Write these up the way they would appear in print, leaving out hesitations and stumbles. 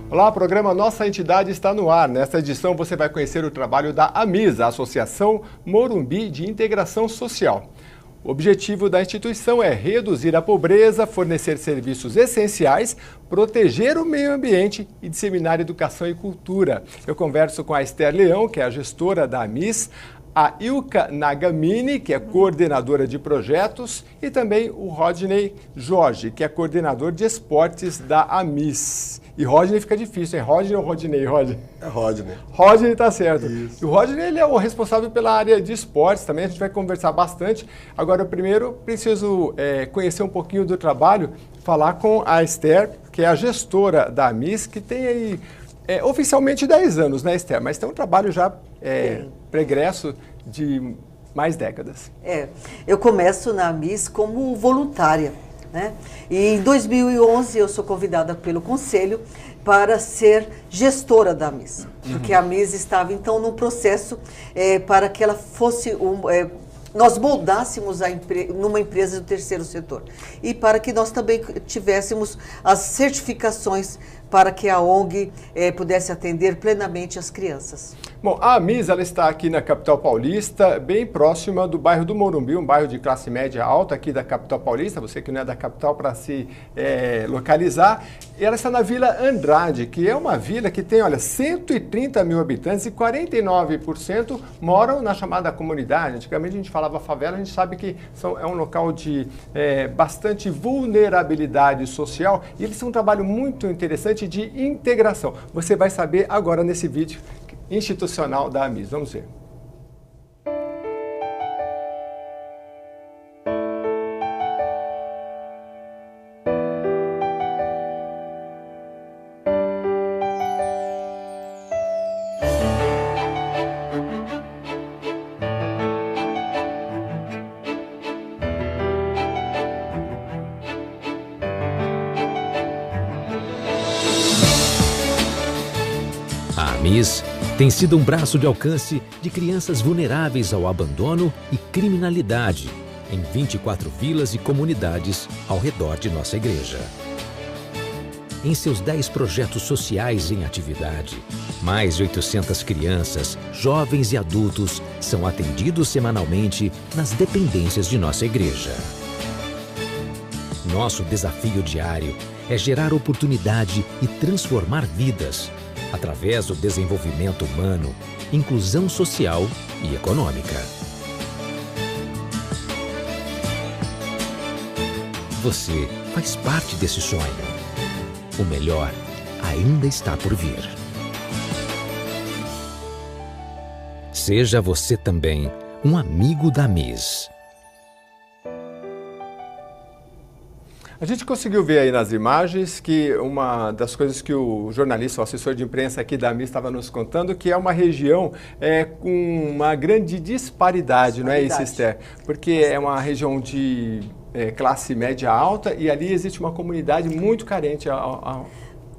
Olá, o programa Nossa Entidade está no ar. Nesta edição você vai conhecer o trabalho da AMIS, a Associação Morumbi de Integração Social. O objetivo da instituição é reduzir a pobreza, fornecer serviços essenciais, proteger o meio ambiente e disseminar educação e cultura. Eu converso com a Esther Leão, que é a gestora da AMIS, a Ilka Nagamini, que é coordenadora de projetos, e também o Rodney Jorge, que é coordenador de esportes da AMIS. E Rodney fica difícil, hein? Rodney ou Rodney? Rodney? É Rodney. Rodney tá certo. Isso. E o Rodney ele é o responsável pela área de esportes também, a gente vai conversar bastante. Agora, primeiro, preciso conhecer um pouquinho do trabalho, falar com a Esther, que é a gestora da AMIS, que tem aí oficialmente 10 anos, né, Esther? Mas tem um trabalho já pregresso de mais décadas. Eu começo na AMIS como voluntária, né? E em 2011 eu sou convidada pelo Conselho para ser gestora da AMIS, porque a AMIS estava então num processo para que ela fosse nós moldássemos numa empresa do terceiro setor e para que nós também tivéssemos as certificações para que a ONG pudesse atender plenamente as crianças. Bom, a AMIS ela está aqui na capital paulista, bem próxima do bairro do Morumbi, um bairro de classe média alta aqui da capital paulista, você que não é da capital para se localizar. E ela está na Vila Andrade, que é uma vila que tem, olha, 130 mil habitantes e 49% moram na chamada comunidade. Antigamente a gente falava favela, a gente sabe que é um local de bastante vulnerabilidade social e eles têm um trabalho muito interessante de integração. Você vai saber agora nesse vídeo institucional da AMIS. Vamos ver. A AMIS tem sido um braço de alcance de crianças vulneráveis ao abandono e criminalidade em 24 vilas e comunidades ao redor de nossa igreja. Em seus 10 projetos sociais em atividade, mais de 800 crianças, jovens e adultos são atendidos semanalmente nas dependências de nossa igreja. Nosso desafio diário é gerar oportunidade e transformar vidas através do desenvolvimento humano, inclusão social e econômica. Você faz parte desse sonho. O melhor ainda está por vir. Seja você também um amigo da AMIS. A gente conseguiu ver aí nas imagens que uma das coisas que o jornalista, o assessor de imprensa aqui da AMIS estava nos contando, que é uma região com uma grande disparidade, não é isso, Esther? Porque é uma região de classe média alta e ali existe uma comunidade muito carente ao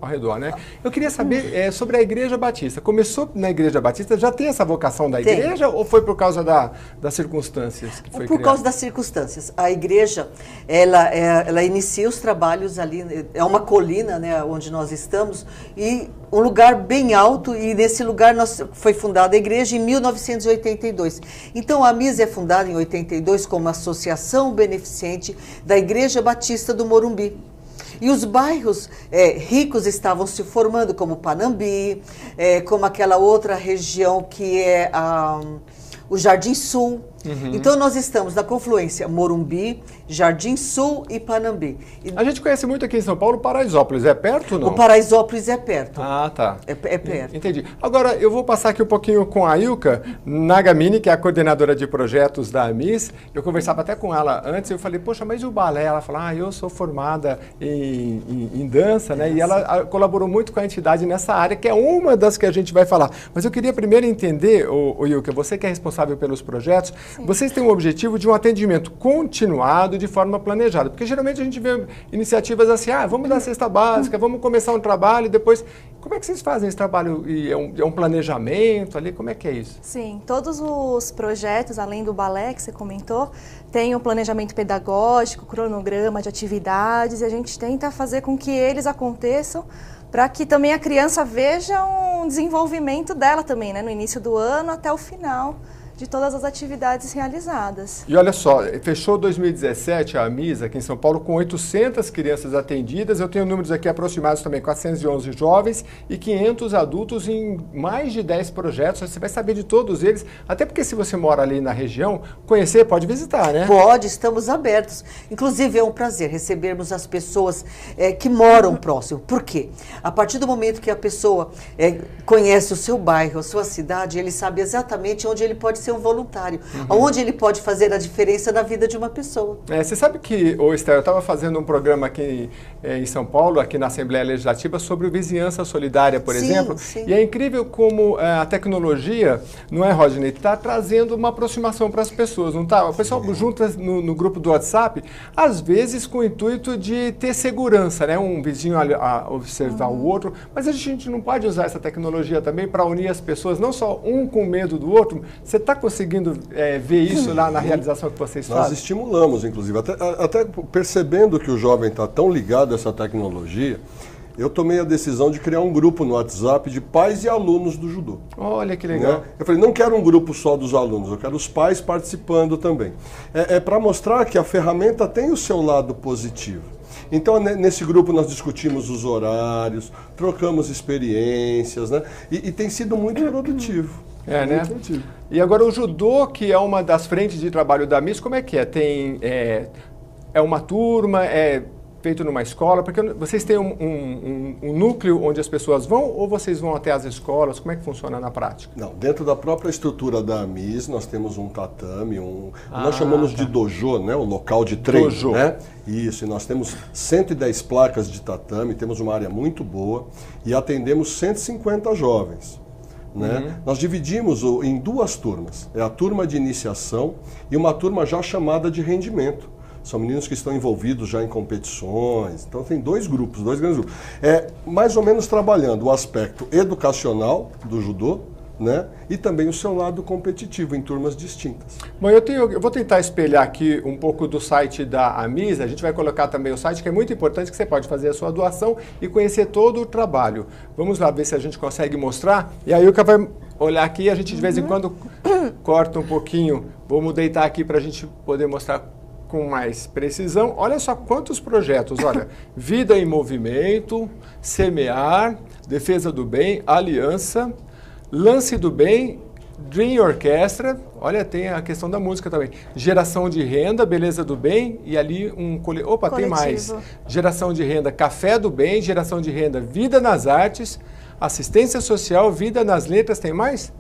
redor, né? Eu queria saber sobre a Igreja Batista. Começou na Igreja Batista, já tem essa vocação da igreja ou foi por causa das circunstâncias que foi Por causa das circunstâncias. A igreja, ela inicia os trabalhos ali, é uma colina, né, onde nós estamos, e um lugar bem alto, e nesse lugar foi fundada a igreja em 1982. Então a AMIS é fundada em 82 como Associação Beneficente da Igreja Batista do Morumbi. E os bairros ricos estavam se formando, como Panambi, como aquela outra região que é o Jardim Sul. Então nós estamos na confluência Morumbi, Jardim Sul e Panambi. A gente conhece muito aqui em São Paulo Paraisópolis, é perto ou não? O Paraisópolis é perto. Ah, tá. É perto. Entendi. Agora, eu vou passar aqui um pouquinho com a Ilka Nagamini, que é a coordenadora de projetos da AMIS. Eu conversava até com ela antes, eu falei, poxa, mas e o balé? Ela falou, eu sou formada em dança, né? E ela colaborou muito com a entidade nessa área, que é uma das que a gente vai falar. Mas eu queria primeiro entender, Ilka, você que é responsável pelos projetos, vocês têm o objetivo de um atendimento continuado de forma planejada, porque geralmente a gente vê iniciativas assim, vamos dar cesta básica, vamos começar um trabalho e depois... Como é que vocês fazem esse trabalho? E é um planejamento ali? Como é que é isso? Sim, todos os projetos, além do balé que você comentou, tem um planejamento pedagógico, cronograma de atividades, e a gente tenta fazer com que eles aconteçam para que também a criança veja um desenvolvimento dela também, né? No início do ano até o final de todas as atividades realizadas. E olha só, fechou 2017 a AMIS aqui em São Paulo com 800 crianças atendidas. Eu tenho números aqui aproximados também, 411 jovens e 500 adultos em mais de 10 projetos. Você vai saber de todos eles, até porque se você mora ali na região, conhecer, pode visitar, né? Pode, estamos abertos. Inclusive é um prazer recebermos as pessoas que moram próximo. Por quê? A partir do momento que a pessoa conhece o seu bairro, a sua cidade, ele sabe exatamente onde ele pode ser um voluntário, onde ele pode fazer a diferença na vida de uma pessoa. Você sabe que, Esther, eu estava fazendo um programa aqui em São Paulo, aqui na Assembleia Legislativa, sobre vizinhança solidária, por exemplo. Sim. E é incrível como a tecnologia, não é, Rodney, está trazendo uma aproximação para as pessoas, não está? O pessoal junta no grupo do WhatsApp, às vezes com o intuito de ter segurança, né? Um vizinho a observar o outro, mas a gente não pode usar essa tecnologia também para unir as pessoas, não só um com medo do outro. Você está conseguindo ver isso lá na realização que vocês fazem? Nós estimulamos, inclusive, até percebendo que o jovem está tão ligado a essa tecnologia, eu tomei a decisão de criar um grupo no WhatsApp de pais e alunos do judô. Olha que legal. Né? Eu falei, não quero um grupo só dos alunos, eu quero os pais participando também. É para mostrar que a ferramenta tem o seu lado positivo. Então, nesse grupo nós discutimos os horários, trocamos experiências, né? E tem sido muito produtivo. Né? E agora o judô, que é uma das frentes de trabalho da AMIS, como é que é? Tem, é uma turma, é feito numa escola? Porque vocês têm um núcleo onde as pessoas vão ou vocês vão até as escolas? Como é que funciona na prática? Não, dentro da própria estrutura da AMIS, nós temos um tatame, nós chamamos de dojo, né? O local de treino. Dojo. Né? Isso, e nós temos 110 placas de tatame, temos uma área muito boa e atendemos 150 jovens. Né? Nós dividimos em duas turmas, é a turma de iniciação e uma turma já chamada de rendimento. São meninos que estão envolvidos já em competições, então tem dois grandes grupos. Mais ou menos trabalhando o aspecto educacional do judô, né? E também o seu lado competitivo em turmas distintas. Bom, eu vou tentar espelhar aqui um pouco do site da AMIS. A gente vai colocar também o site, que é muito importante, que você pode fazer a sua doação e conhecer todo o trabalho. Vamos lá ver se a gente consegue mostrar. E a Ilka vai olhar aqui e a gente de vez em quando corta um pouquinho. Vamos deitar aqui para a gente poder mostrar com mais precisão. Olha só quantos projetos. Olha, Vida em Movimento, Semear, Defesa do Bem, Aliança, Lance do Bem, Dream Orquestra, olha, tem a questão da música também. Geração de Renda, Beleza do Bem, e ali um coletivo. Tem mais. Geração de Renda, Café do Bem, Geração de Renda, Vida nas Artes, Assistência Social, Vida nas Letras, tem mais?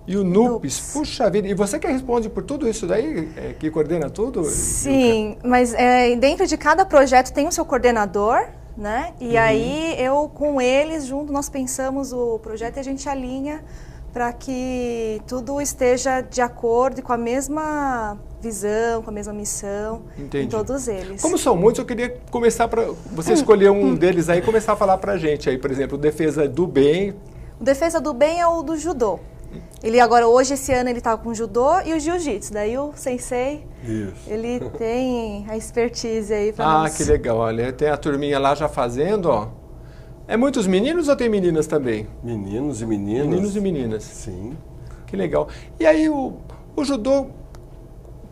E o NUPES, puxa vida, e você que responde por tudo isso daí, que coordena tudo? Sim, mas dentro de cada projeto tem o seu coordenador, né? E aí eu com eles junto nós pensamos o projeto e a gente alinha para que tudo esteja de acordo e com a mesma visão, com a mesma missão. Entendi. Em todos eles. Como são muitos, eu queria começar para você escolher um deles aí e começar a falar para a gente aí, por exemplo, Defesa do Bem. O Defesa do Bem é o do judô. Ele agora, hoje, esse ano, ele tá com o judô e o jiu-jitsu. Daí o sensei, ele tem a expertise aí para nós. Ah, que legal. Olha, tem a turminha lá já fazendo, ó. É muitos meninos ou tem meninas também? Meninos e meninas. Meninos e meninas. Sim. Que legal. E aí, o judô,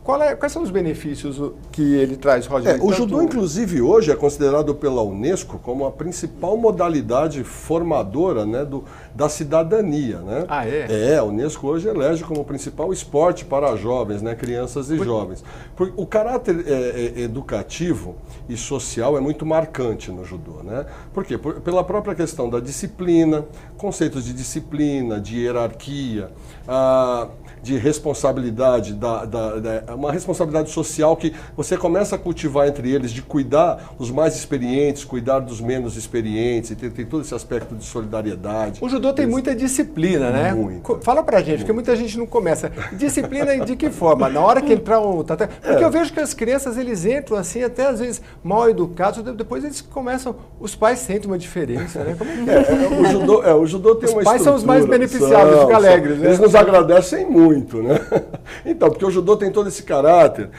quais são os benefícios que ele traz, Roger? O judô, inclusive, hoje é considerado pela Unesco como a principal modalidade formadora, né, da cidadania. Né? Ah, é? A Unesco hoje elege como principal esporte para jovens, né, crianças e jovens. Porque o caráter educativo e social é muito marcante no judô. Né? Por quê? Pela própria questão da disciplina, conceitos de disciplina, de hierarquia, de responsabilidade, uma responsabilidade social que você começa a cultivar entre eles, de cuidar dos mais experientes, cuidar dos menos experientes, e tem todo esse aspecto de solidariedade. O judô tem muita disciplina, né? Muito. Fala pra gente, porque muita gente não começa. Disciplina de que forma? Na hora que entrar o tatame. Porque eu vejo que as crianças, eles entram assim, até às vezes mal educados, depois eles começam, os pais sentem uma diferença, né? Como é que o judô tem uma estrutura. Os pais são os mais beneficiados, ficam alegres, né? Eles nos agradecem muito, né? Então, porque o judô tem todo esse caráter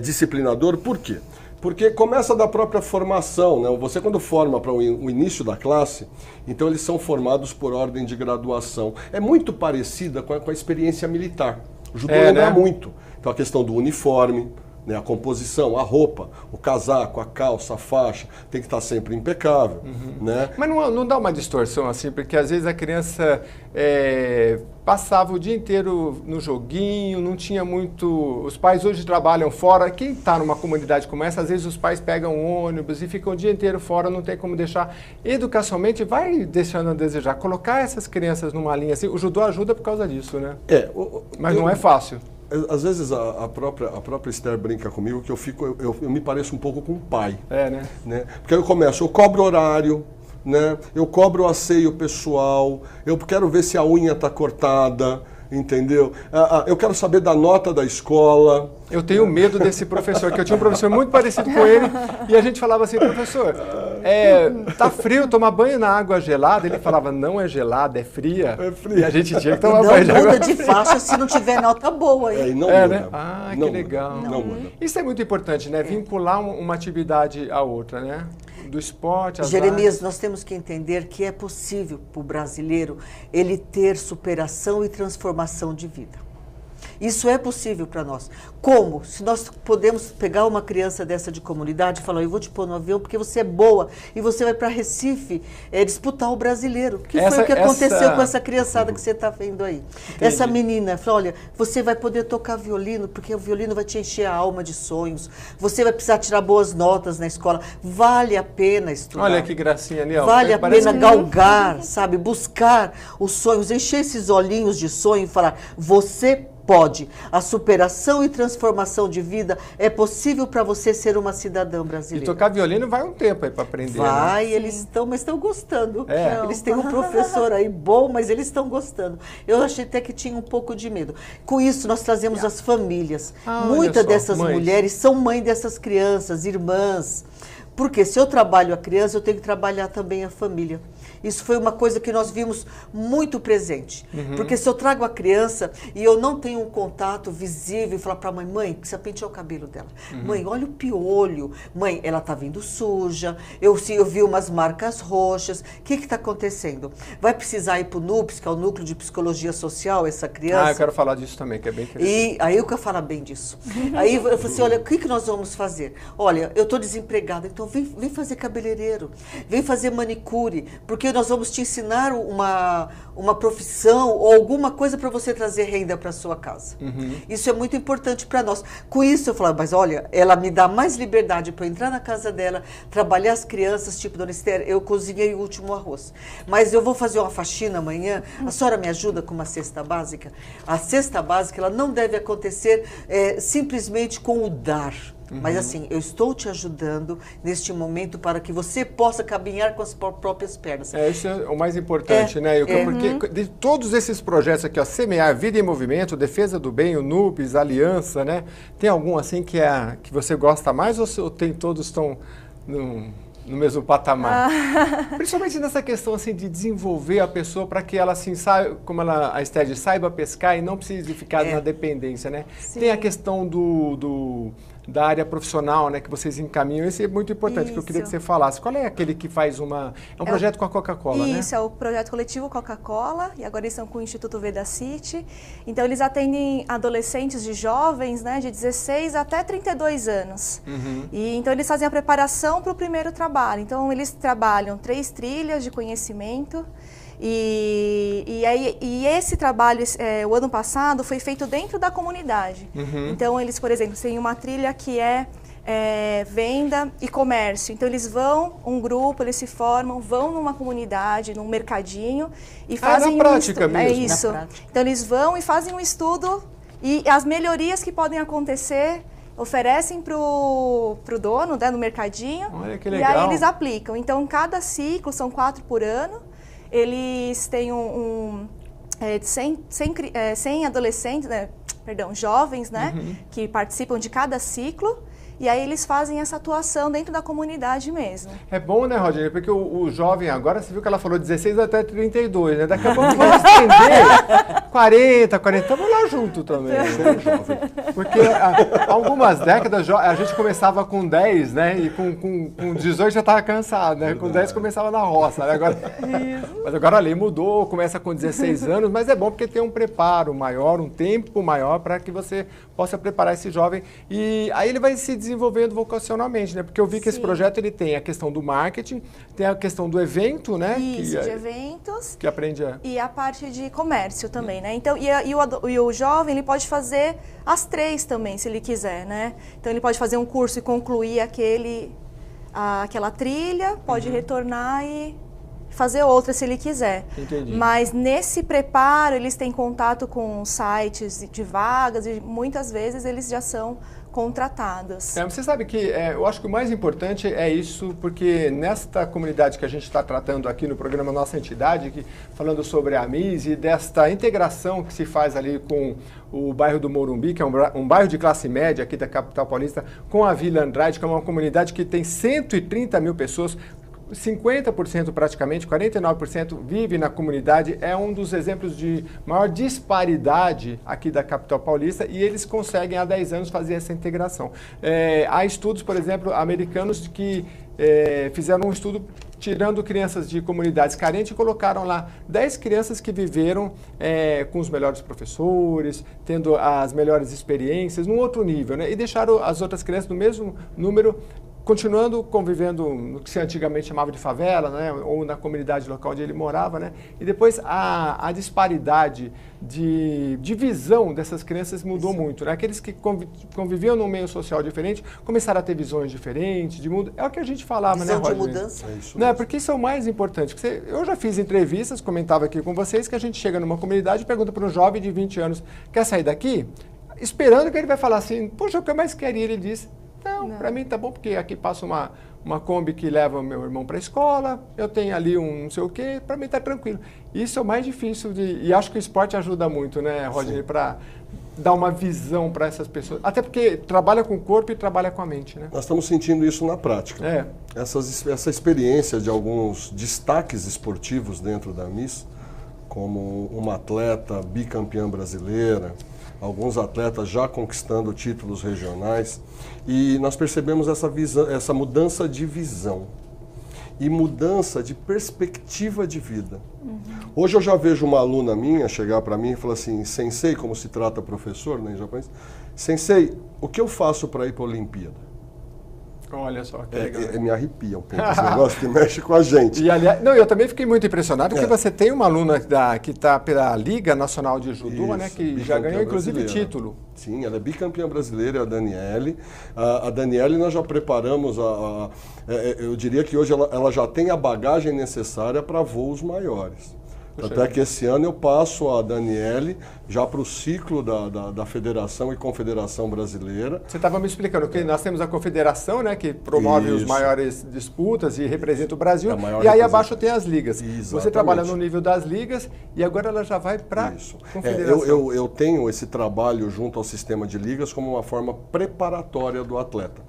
disciplinador, por quê? Porque começa da própria formação, né? Você quando forma para o início da classe, então eles são formados por ordem de graduação. É muito parecida com a experiência militar. O judô lembra muito. Então a questão do uniforme, né, a composição, a roupa, o casaco, a calça, a faixa, tem que estar sempre impecável. Né? Mas não dá uma distorção assim, porque às vezes a criança passava o dia inteiro no joguinho, não tinha muito... Os pais hoje trabalham fora. Quem está numa comunidade como essa, às vezes os pais pegam um ônibus e ficam o dia inteiro fora, não tem como deixar. Educacionalmente vai deixando a desejar. Colocar essas crianças numa linha assim, o judô ajuda por causa disso, né? Mas não é fácil. Às vezes a própria Esther brinca comigo que eu me pareço um pouco com o pai. Né? Porque eu cobro horário, né? Eu cobro o asseio pessoal, eu quero ver se a unha está cortada, entendeu? Eu quero saber da nota da escola. Eu tenho medo desse professor, que eu tinha um professor muito parecido com ele, e a gente falava assim, professor, tá frio, tomar banho na água gelada? Ele falava, não é gelada, é fria. É fria. E a gente tinha que tomar banho de água. Não muda de faixa se não tiver nota boa. E não muda. Né? Que legal. Não muda. Isso é muito importante, né? Vincular uma atividade à outra, né? Do esporte, Jeremias, nós temos que entender que é possível para o brasileiro ele ter superação e transformação de vida. Isso é possível para nós. Como? Se nós podemos pegar uma criança dessa de comunidade e falar, eu vou te pôr no avião porque você é boa e você vai para Recife disputar o brasileiro. Que foi o que aconteceu com essa criançada que você está vendo aí. Entendi. Essa menina falou, olha, você vai poder tocar violino porque o violino vai te encher a alma de sonhos. Você vai precisar tirar boas notas na escola. Vale a pena estudar. Olha que gracinha ali. Ó. Vale a pena galgar, sabe? Buscar os sonhos, encher esses olhinhos de sonho e falar, você pode. A superação e transformação de vida é possível para você ser uma cidadã brasileira. E tocar violino vai um tempo aí para aprender. Vai, né? eles estão gostando. Eles têm um professor aí bom, mas eles estão gostando. Eu achei até que tinha um pouco de medo. Com isso, nós trazemos as famílias. Muitas dessas mulheres são mães dessas crianças, irmãs. Porque se eu trabalho a criança, eu tenho que trabalhar também a família. Isso foi uma coisa que nós vimos muito presente. Porque se eu trago a criança e eu não tenho um contato visível e falar para a mãe, precisa pentear o cabelo dela. Mãe, olha o piolho. Mãe, ela está vindo suja. Eu vi umas marcas roxas. O que está acontecendo? Vai precisar ir para o NUPS, que é o Núcleo de Psicologia Social, essa criança? Eu quero falar disso também, que é bem interessante. E aí eu quero falar bem disso. Aí eu falei assim, olha, o que nós vamos fazer? Olha, eu estou desempregada, então vem fazer cabeleireiro, vem fazer manicure, porque nós vamos te ensinar uma profissão ou alguma coisa para você trazer renda para sua casa. Isso é muito importante para nós. Com isso eu falo, mas olha, ela me dá mais liberdade para eu entrar na casa dela, trabalhar as crianças, tipo, dona Esther, eu cozinhei o último arroz, mas eu vou fazer uma faxina amanhã, a senhora me ajuda com uma cesta básica? A cesta básica, ela não deve acontecer simplesmente com o dar. Mas assim, eu estou te ajudando neste momento para que você possa caminhar com as próprias pernas. Isso é o mais importante, né? Porque de todos esses projetos aqui, ó, Semear, Vida em Movimento, Defesa do Bem, o NUPS, Aliança, né? Tem algum assim que você gosta mais ou todos estão no mesmo patamar? Principalmente nessa questão assim de desenvolver a pessoa para que ela assim saiba, como a Esther diz, saiba pescar e não precise ficar na dependência, né? Sim. Tem a questão da área profissional, né, que vocês encaminham. Isso é muito importante, que eu queria que você falasse. Qual é aquele que faz um projeto com a Coca-Cola, né? Isso, é o projeto coletivo Coca-Cola, e agora eles estão com o Instituto Vedacity. Então, eles atendem adolescentes de jovens, né, de 16 até 32 anos. E então, eles fazem a preparação para o primeiro trabalho. Então, eles trabalham 3 trilhas de conhecimento. E esse trabalho, o ano passado, foi feito dentro da comunidade. Então, eles, por exemplo, têm uma trilha que é venda e comércio. Então, eles vão, um grupo, eles se formam, vão numa comunidade, num mercadinho e fazem na prática mesmo. É isso. Então, eles vão e fazem um estudo e as melhorias que podem acontecer oferecem para o dono, né, no mercadinho. Olha que legal. E aí eles aplicam. Então, cada ciclo, são 4 por ano. Eles têm 100 adolescentes, né, jovens, né, que participam de cada ciclo. E aí eles fazem essa atuação dentro da comunidade mesmo. É bom, né, Rodinei? Porque o jovem agora, você viu que ela falou 16 até 32, né? Daqui a pouco vai estender 40, estamos lá junto também. Porque há algumas décadas a gente começava com 10, né? E com 18 já estava cansado, né? Com 10 começava na roça, né? Mas agora a lei mudou, começa com 16 anos, mas é bom porque tem um preparo maior, um tempo maior para que você possa preparar esse jovem. E aí ele vai se desenvolvendo vocacionalmente, né? Porque eu vi que esse projeto ele tem a questão do marketing, tem a questão do evento, né? Isso, de eventos. Que aprende E a parte de comércio também, né? Então, e o jovem, ele pode fazer as 3 também, se ele quiser, né? Então, ele pode fazer um curso e concluir aquela trilha, pode retornar e fazer outra se ele quiser. Entendi. Mas nesse preparo, eles têm contato com sites de vagas e muitas vezes eles já são contratados. Você sabe que eu acho que o mais importante é isso, porque nesta comunidade que a gente está tratando aqui no programa Nossa Entidade, falando sobre a AMIS e desta integração que se faz ali com o bairro do Morumbi, que é um bairro de classe média aqui da capital paulista, com a Vila Andrade, que é uma comunidade que tem 130 mil pessoas, 50% praticamente, 49% vive na comunidade, é um dos exemplos de maior disparidade aqui da capital paulista e eles conseguem há 10 anos fazer essa integração. Há estudos, por exemplo, americanos que fizeram um estudo tirando crianças de comunidades carentes e colocaram lá 10 crianças que viveram com os melhores professores, tendo as melhores experiências, num outro nível, né? E deixaram as outras crianças no mesmo número, continuando convivendo no que se antigamente chamava de favela, né, ou na comunidade local onde ele morava, né, e depois a disparidade de visão dessas crianças mudou muito, né, aqueles que conviviam num meio social diferente começaram a ter visões diferentes de mundo, é o que a gente falava, visão, né, Rodney? De mudança. É isso né, mesmo. porque isso é o mais importante, eu já fiz entrevistas, comentava aqui com vocês, que a gente chega numa comunidade e pergunta para um jovem de 20 anos, quer sair daqui? Esperando que ele vai falar assim, poxa, o que eu mais queria, ele diz, não, para mim tá bom, porque aqui passa uma Kombi que leva o meu irmão para a escola, eu tenho ali um não sei o quê, para mim tá tranquilo. Isso é o mais difícil e acho que o esporte ajuda muito, né, Rodney, para dar uma visão para essas pessoas. Até porque trabalha com o corpo e trabalha com a mente, né? Nós estamos sentindo isso na prática. Essa experiência de alguns destaques esportivos dentro da AMIS, como uma atleta bicampeã brasileira, alguns atletas já conquistando títulos regionais, e nós percebemos essa mudança de visão e mudança de perspectiva de vida. Hoje eu já vejo uma aluna minha chegar para mim e falar assim, Sensei, como se trata professor, né, em japonês, Sensei, o que eu faço para ir para a Olimpíada? Olha só, que legal. Me arrepia um pouco esse negócio que mexe com a gente. E, aliás, eu também fiquei muito impressionado porque você tem uma aluna que está pela Liga Nacional de Judô, né, que já ganhou inclusive título. Sim, ela é bicampeã brasileira, a Daniele. A Daniele nós já preparamos, eu diria que hoje ela já tem a bagagem necessária para voos maiores. Até que esse ano eu passo a Daniele já para o ciclo da Federação e Confederação Brasileira. Você estava me explicando que nós temos a Confederação, né, que promove os maiores disputas e representa o Brasil, e aí abaixo tem as ligas. Exatamente. Você trabalha no nível das ligas e agora ela já vai para a Confederação. Eu tenho esse trabalho junto ao sistema de ligas como uma forma preparatória do atleta.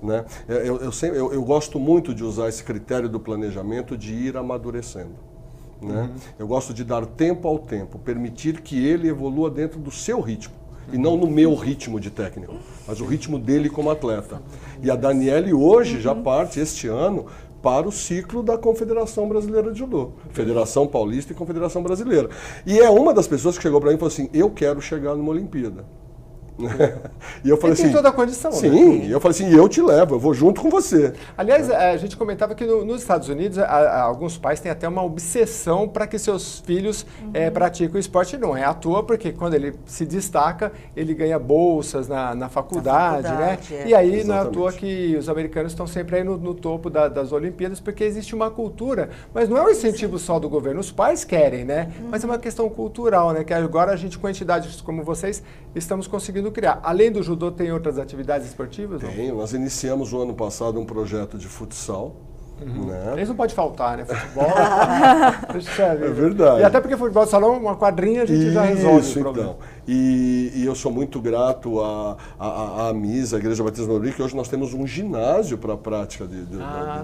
Né? Eu gosto muito de usar esse critério do planejamento de ir amadurecendo. Né? Eu gosto de dar tempo ao tempo, permitir que ele evolua dentro do seu ritmo. E não no meu ritmo de técnico, mas o ritmo dele como atleta. E a Daniele hoje já parte, este ano, para o ciclo da Confederação Brasileira de Judô. Federação Paulista e Confederação Brasileira. E é uma das pessoas que chegou para mim e falou assim, eu quero chegar numa Olimpíada. E eu falei tem toda a condição, sim, né? E eu falei assim, eu te levo, eu vou junto com você. Aliás, a gente comentava que nos Estados Unidos, alguns pais têm até uma obsessão para que seus filhos pratiquem o esporte. Não é à toa, porque quando ele se destaca, ele ganha bolsas na faculdade, né? E aí não é à toa que os americanos estão sempre aí no topo das Olimpíadas, porque existe uma cultura, mas não é um incentivo só do governo, os pais querem, né? Mas é uma questão cultural, né? Que agora a gente, com entidades como vocês, estamos conseguindo criar. Além do judô, tem outras atividades esportivas? Tem. Nós iniciamos o ano passado um projeto de futsal, Né? Isso não pode faltar, né? Futebol. É verdade. E até porque futebol de salão, uma quadrinha, a gente já resolve isso, o problema. Então. E eu sou muito grato à AMIS, a Igreja Batista do Morumbi, que hoje nós temos um ginásio para a prática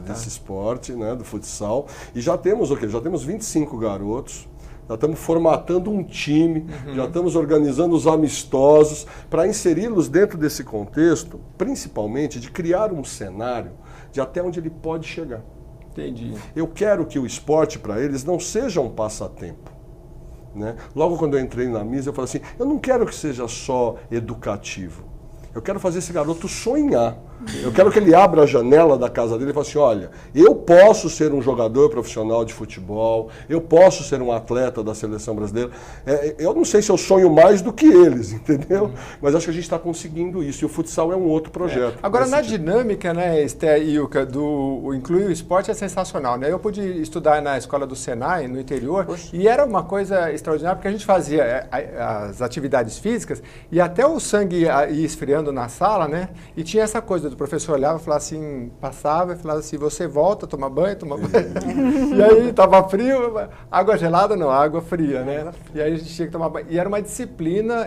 desse esporte, né, do futsal. E já temos o quê? Já temos 25 garotos. Já estamos formatando um time, já estamos organizando os amistosos para inseri-los dentro desse contexto, principalmente de criar um cenário de até onde ele pode chegar. Entendi. Eu quero que o esporte para eles não seja um passatempo. Né? Logo quando eu entrei na MIS, eu falei assim, eu não quero que seja só educativo. Eu quero fazer esse garoto sonhar. Eu quero que ele abra a janela da casa dele e fale assim, olha, eu posso ser um jogador profissional de futebol, eu posso ser um atleta da seleção brasileira. Eu não sei se eu sonho mais do que eles, entendeu? Mas acho que a gente está conseguindo isso. E o futsal é um outro projeto. Agora, na dinâmica, né, Esté e Ilka, do incluir o esporte é sensacional, né? Eu pude estudar na escola do Senai, no interior, e era uma coisa extraordinária, porque a gente fazia as atividades físicas e até o sangue ia esfriando na sala, né? E tinha essa coisa do professor olhava e falava assim, passava e falava assim, você volta, toma banho. E aí tava frio, água gelada não, água fria, né? E aí a gente tinha que tomar banho. E era uma disciplina,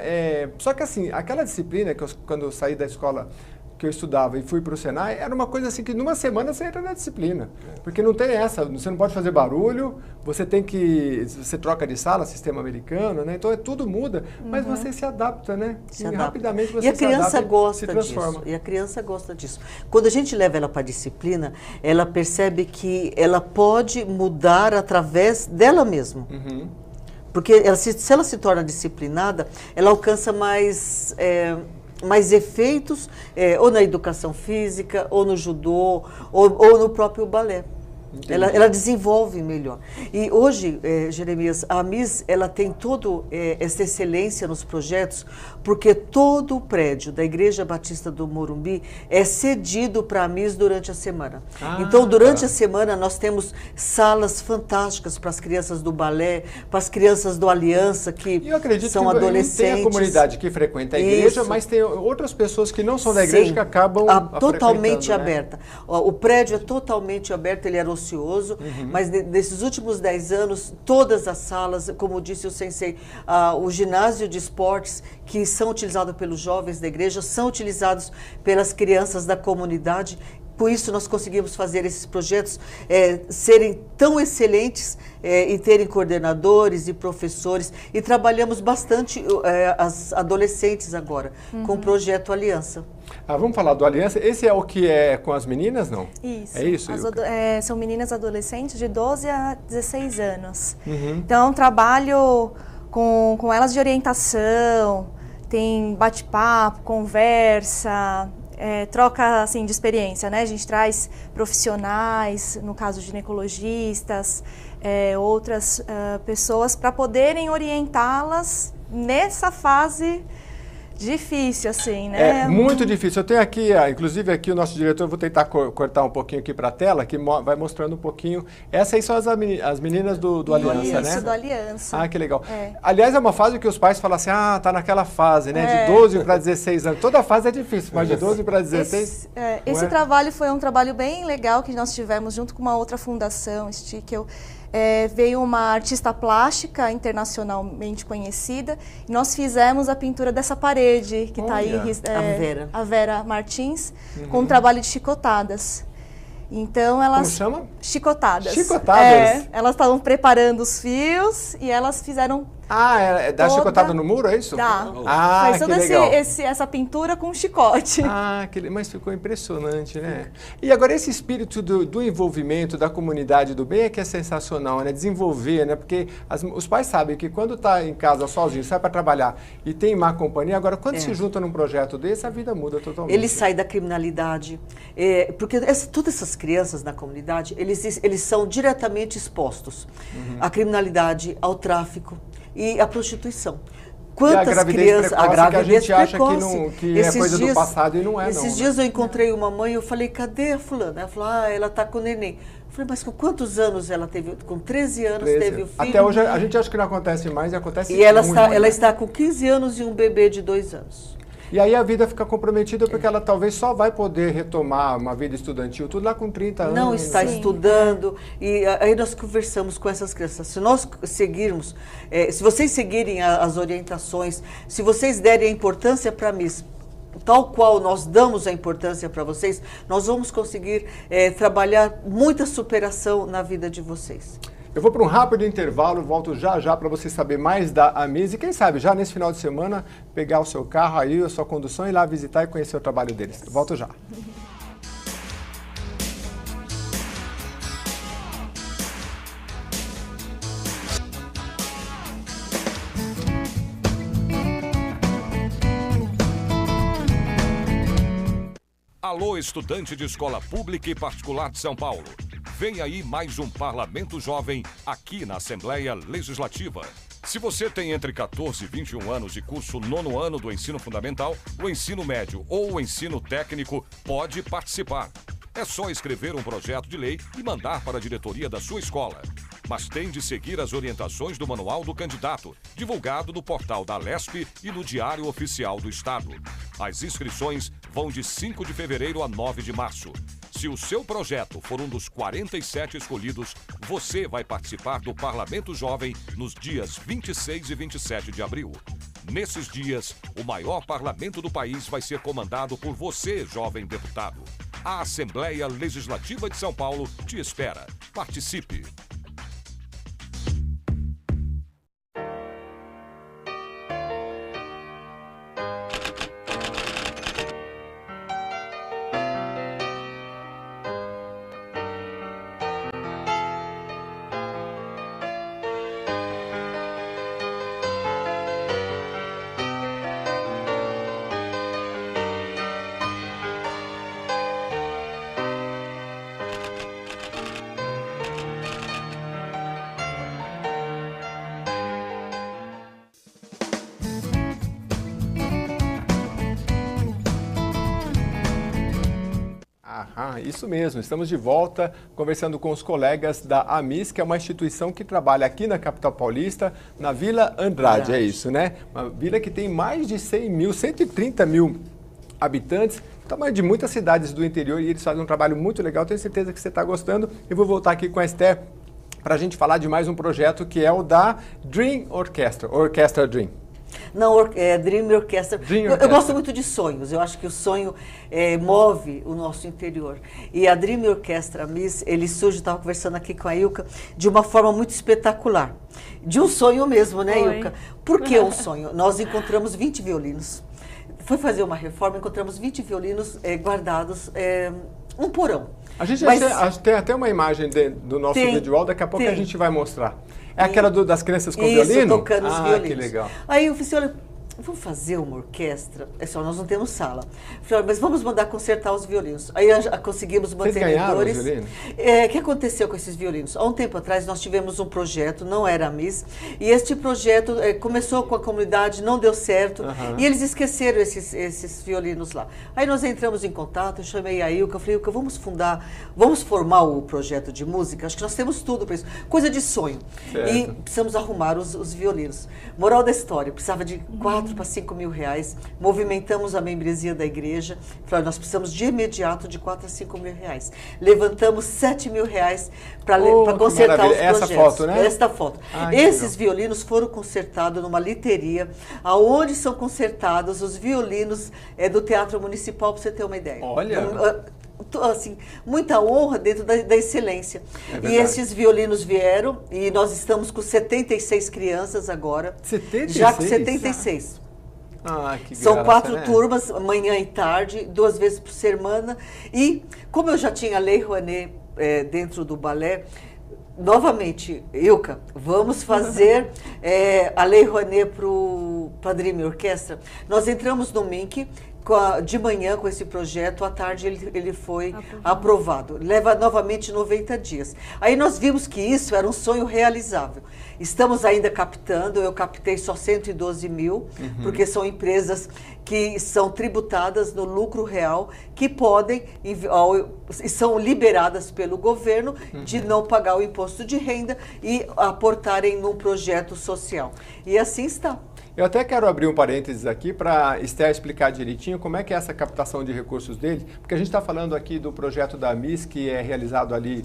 só que assim, aquela disciplina que quando eu saí da escola que eu estudava e fui para o Senai, era uma coisa assim que numa semana você entra na disciplina. Porque não tem essa, você não pode fazer barulho, você troca de sala, sistema americano, né? Então tudo muda, mas você se adapta, né? Se adapta. Rapidamente você e a criança gosta se transforma. disso. E a criança gosta disso. Quando a gente leva ela para a disciplina, ela percebe que ela pode mudar através dela mesma. Porque se ela se torna disciplinada, ela alcança mais efeitos ou na educação física, ou no judô, ou no próprio balé. Ela desenvolve melhor. E hoje, Jeremias, a AMIS ela tem toda essa excelência nos projetos, porque todo o prédio da Igreja Batista do Morumbi é cedido para a AMIS durante a semana. Então, durante a semana, nós temos salas fantásticas para as crianças do balé, para as crianças do Aliança, que são adolescentes. Tem a comunidade que frequenta a igreja, mas tem outras pessoas que não são da igreja que acabam totalmente frequentando, né? aberta. O prédio é totalmente aberto, ele era ocioso, mas nesses últimos 10 anos, todas as salas, como disse o sensei, o ginásio de esportes, que são utilizados pelos jovens da igreja, são utilizados pelas crianças da comunidade. Com isso, nós conseguimos fazer esses projetos serem tão excelentes e terem coordenadores e professores. E trabalhamos bastante as adolescentes agora, com o projeto Aliança. Vamos falar do Aliança. Esse é o que é com as meninas, não? Isso. É isso? São meninas adolescentes de 12 a 16 anos. Então, trabalho com elas de orientação, tem bate-papo, conversa, troca assim, de experiência, né? A gente traz profissionais, no caso ginecologistas, outras pessoas para poderem orientá-las nessa fase difícil, assim, né? É muito difícil. Eu tenho aqui, inclusive aqui o nosso diretor, eu vou tentar cortar um pouquinho aqui para a tela, que vai mostrando um pouquinho. Essas aí são as meninas do Aliança, né? Isso, do Aliança. Ah, que legal. Aliás, é uma fase que os pais falam assim, tá naquela fase, né? De 12 para 16 anos. Toda fase é difícil, mas de 12 para 16... Esse trabalho foi um trabalho bem legal que nós tivemos junto com uma outra fundação, Stickel. Veio uma artista plástica internacionalmente conhecida e nós fizemos a pintura dessa parede que está aí, a Vera Martins, com um trabalho de chicotadas. Então elas... Como chama? Chicotadas. Chicotadas? Elas estavam preparando os fios e elas fizeram... dá chicotada no muro, é isso? Dá. Faz toda essa pintura com chicote. Mas ficou impressionante, né? E agora esse espírito do envolvimento da comunidade do bem é que é sensacional, né? Desenvolver, né? Porque os pais sabem que quando está em casa sozinho, sai para trabalhar e tem má companhia, agora quando se junta num projeto desse, a vida muda totalmente. Ele sai da criminalidade, porque todas essas crianças na comunidade, eles são diretamente expostos à criminalidade, ao tráfico e à prostituição. Quantas crianças... A gravidez que a gente acha que é coisa do passado e não é, Esses dias eu encontrei uma mãe e eu falei, cadê a fulana? Ela falou, ela está com o neném. Eu falei, mas com quantos anos ela teve? Com 13 anos teve o filho. Até hoje a gente acha que não acontece mais e acontece muito. E ela está com 15 anos e um bebê de 2 anos. E aí a vida fica comprometida porque ela talvez só vai poder retomar uma vida estudantil, tudo lá com 30 anos. Não está Sim. estudando. E aí nós conversamos com essas crianças. Se nós seguirmos, se vocês seguirem as orientações, se vocês derem a importância para a Miss, tal qual nós damos a importância para vocês, nós vamos conseguir trabalhar muita superação na vida de vocês. Eu vou para um rápido intervalo, volto já já para você saber mais da Amis e quem sabe já nesse final de semana pegar o seu carro aí, a sua condução e ir lá visitar e conhecer o trabalho deles. Volto já. Alô, estudante de escola pública e particular de São Paulo. Vem aí mais um Parlamento Jovem aqui na Assembleia Legislativa. Se você tem entre 14 e 21 anos e curso 9º ano do ensino fundamental, o ensino médio ou o ensino técnico, pode participar. É só escrever um projeto de lei e mandar para a diretoria da sua escola. Mas tem de seguir as orientações do Manual do Candidato, divulgado no portal da Lesp e no Diário Oficial do Estado. As inscrições vão de 5 de fevereiro a 9 de março. Se o seu projeto for um dos 47 escolhidos, você vai participar do Parlamento Jovem nos dias 26 e 27 de abril. Nesses dias, o maior parlamento do país vai ser comandado por você, jovem deputado. A Assembleia Legislativa de São Paulo te espera. Participe! Isso mesmo, estamos de volta conversando com os colegas da Amis, que é uma instituição que trabalha aqui na capital paulista, na Vila Andrade, é isso, né? Uma vila que tem mais de 130 mil habitantes, tamanho de muitas cidades do interior, e eles fazem um trabalho muito legal, tenho certeza que você está gostando. Eu vou voltar aqui com a Esther para a gente falar de mais um projeto que é o da Dream Orchestra, Orchestra Dream. Não, Dream Orchestra. Dream Eu Orchestra. gosto muito de sonhos. Eu acho que o sonho move o nosso interior. E a Dream Orchestra Miss, ele surge, estava conversando aqui com a Ilka, de uma forma muito espetacular. De um sonho mesmo, né, Oi. Ilka? Por que um sonho? Nós encontramos 20 violinos. Foi fazer uma reforma, encontramos 20 violinos guardados, um porão. A gente Mas- tem até uma imagem do nosso Tem, vídeo, daqui a pouco tem. a gente vai mostrar. É aquela das crianças com Isso, violino? tocando os Ah, violinos. que legal. Aí eu falei assim, olha, vamos fazer uma orquestra? É só, nós não temos sala. Eu falei, olha, mas vamos mandar consertar os violinos. Aí conseguimos Vocês ganharam os mantenedores. violinos? O que aconteceu com esses violinos? Há um tempo atrás nós tivemos um projeto, não era a Miss, e este projeto começou com a comunidade, não deu certo, Aham. e eles esqueceram esses violinos lá. Aí nós entramos em contato, eu chamei a Ilka, eu falei, Ilka, vamos formar o projeto de música? Acho que nós temos tudo para isso. Coisa de sonho. Certo. E precisamos arrumar os violinos. Moral da história, precisava de 4 para 5 mil reais. Movimentamos a membresia da igreja. Falei, nós precisamos de imediato de 4 a 5 mil reais. Levantamos 7 mil reais para que consertar os maravilha. projetos. Essa foto, né? Esta foto. Ah, que Esses legal. violinos foram consertados numa literia, aonde são consertados os violinos do Teatro Municipal, para você ter uma ideia. Olha. Assim, muita honra dentro da excelência. É E verdade. esses violinos vieram e nós estamos com 76 crianças agora. 76? Já com 76. Ah, que São graça, 4 né? turmas, manhã e tarde, 2 vezes por semana. E como eu já tinha a Lei Rouanet dentro do balé, novamente, Ilka, vamos fazer a Lei Rouanet para a Dream Orchestra. Nós entramos no MINC, de manhã com esse projeto, à tarde ele foi aprovado. Leva novamente 90 dias. Aí nós vimos que isso era um sonho realizável. Estamos ainda captando, eu captei só 112 mil, porque são empresas que são tributadas no lucro real, que podem, e são liberadas pelo governo de não pagar o imposto de renda e aportarem num projeto social. E assim está. Eu até quero abrir um parênteses aqui para Esther explicar direitinho como é que é essa captação de recursos dele, porque a gente está falando aqui do projeto da AMIS, que é realizado ali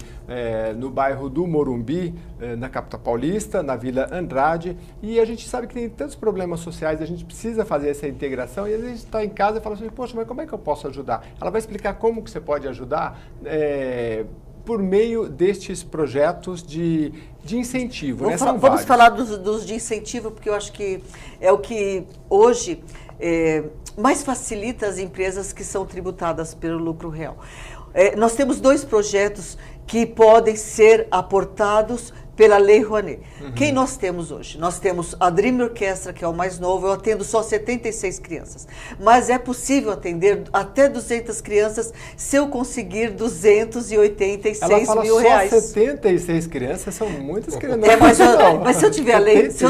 no bairro do Morumbi, na capital paulista, na Vila Andrade, e a gente sabe que tem tantos problemas sociais, a gente precisa fazer essa integração, e às vezes a gente está em casa e fala assim, poxa, mas como é que eu posso ajudar? Ela vai explicar como que você pode ajudar por meio destes projetos de incentivo. Vamos falar dos de incentivo, porque eu acho que é o que hoje mais facilita as empresas que são tributadas pelo lucro real. Nós temos 2 projetos que podem ser aportados pela Lei Rouanet. Quem nós temos hoje? Nós temos a Dream Orquestra, que é o mais novo, eu atendo só 76 crianças. Mas é possível atender até 200 crianças se eu conseguir 286 Ela fala mil só reais. 76 crianças, são muitas crianças. Mas se eu tiver a lei, se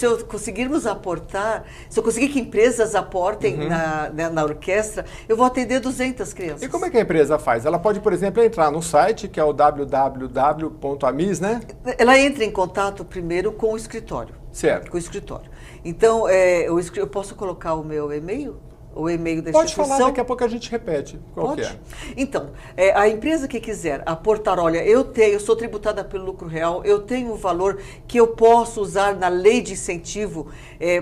eu conseguirmos aportar, se eu conseguir que empresas aportem na orquestra, eu vou atender 200 crianças. E como é que a empresa faz? Ela pode, por exemplo, entrar no site, que é o www.amis, né? Ela entra em contato primeiro com o escritório. Certo. Com o escritório. Então, eu posso colocar o meu e-mail? O e-mail da instituição? Pode falar, daqui a pouco a gente repete. Qual Pode? Que é? Então, a empresa que quiser aportar, olha, eu sou tributada pelo lucro real, eu tenho um valor que eu posso usar na lei de incentivo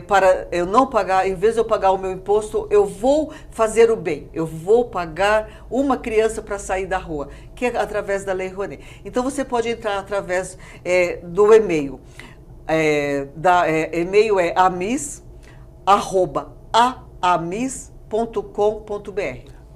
para eu não pagar, em vez de eu pagar o meu imposto, eu vou fazer o bem, eu vou pagar uma criança para sair da rua, que é através da Lei Rouanet. Então, você pode entrar através do e-mail. E-mail é amis@amis.com.br.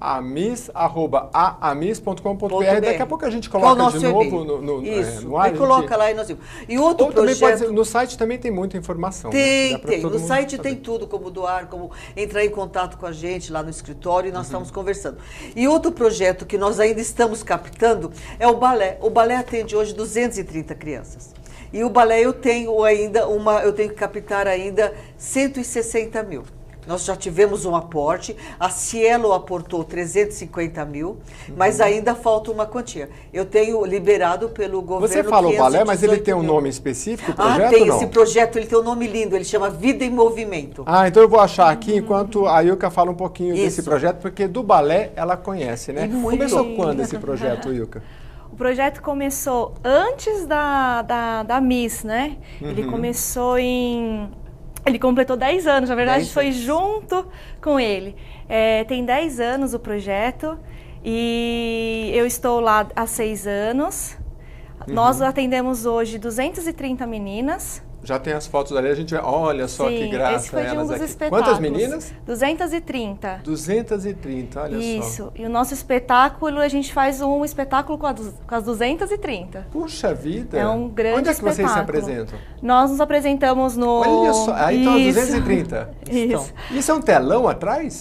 amis@amis.com.br. Daqui a pouco a gente coloca de novo no ar. Coloca lá e nós vimos. E outro ou também projeto... pode, no site também tem muita informação. Tem. No site tem tudo, como doar, como entrar em contato com a gente lá no escritório, e nós estamos conversando. E outro projeto que nós ainda estamos captando é o balé. O balé atende hoje 230 crianças. E o balé eu tenho que captar ainda 160 mil. Nós já tivemos um aporte, a Cielo aportou 350 mil, mas ainda falta uma quantia. Eu tenho liberado pelo governo. Você fala o balé, mas ele tem um nome específico, o projeto? Tem, esse projeto, ele tem um nome lindo, ele chama Vida em Movimento. Então eu vou achar aqui, enquanto a Ilka fala um pouquinho desse projeto, porque do balé ela conhece, né? Começou quando esse projeto, Ilka? O projeto começou antes da Miss, né? Ele começou Ele completou 10 anos, na verdade foi junto com ele. Tem 10 anos o projeto e eu estou lá há 6 anos. Nós atendemos hoje 230 meninas. Já tem as fotos ali, a gente vê, olha só que graça. Esse foi de um dos espetáculos. Quantas meninas? 230. 230, olha só. Isso, e o nosso espetáculo, a gente faz um espetáculo com as 230. Puxa vida! É um grande espetáculo. Onde é que vocês se apresentam? Nós nos apresentamos no... Olha só, aí estão as 230. Isso. Isso é um telão atrás?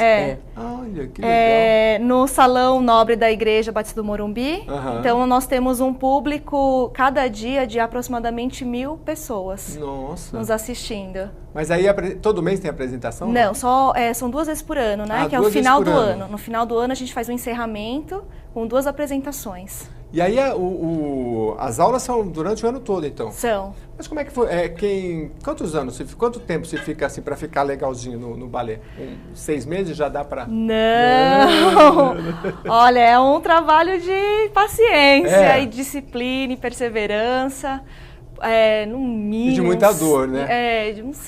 Olha, que legal. No Salão Nobre da Igreja Batista do Morumbi. Então, nós temos um público, cada dia, de aproximadamente 1.000 pessoas. Nossa. Nos assistindo. Mas aí todo mês tem apresentação? Não, são 2 vezes por ano, né? Que é o final do ano. No final do ano a gente faz um encerramento com 2 apresentações. E aí as aulas são durante o ano todo, então? São. Mas como é que foi? Quanto tempo você fica assim para ficar legalzinho no balé? 6 meses já dá para? Não! Olha, é um trabalho de paciência e disciplina e perseverança. No mínimo. E de muita dor, né? Uns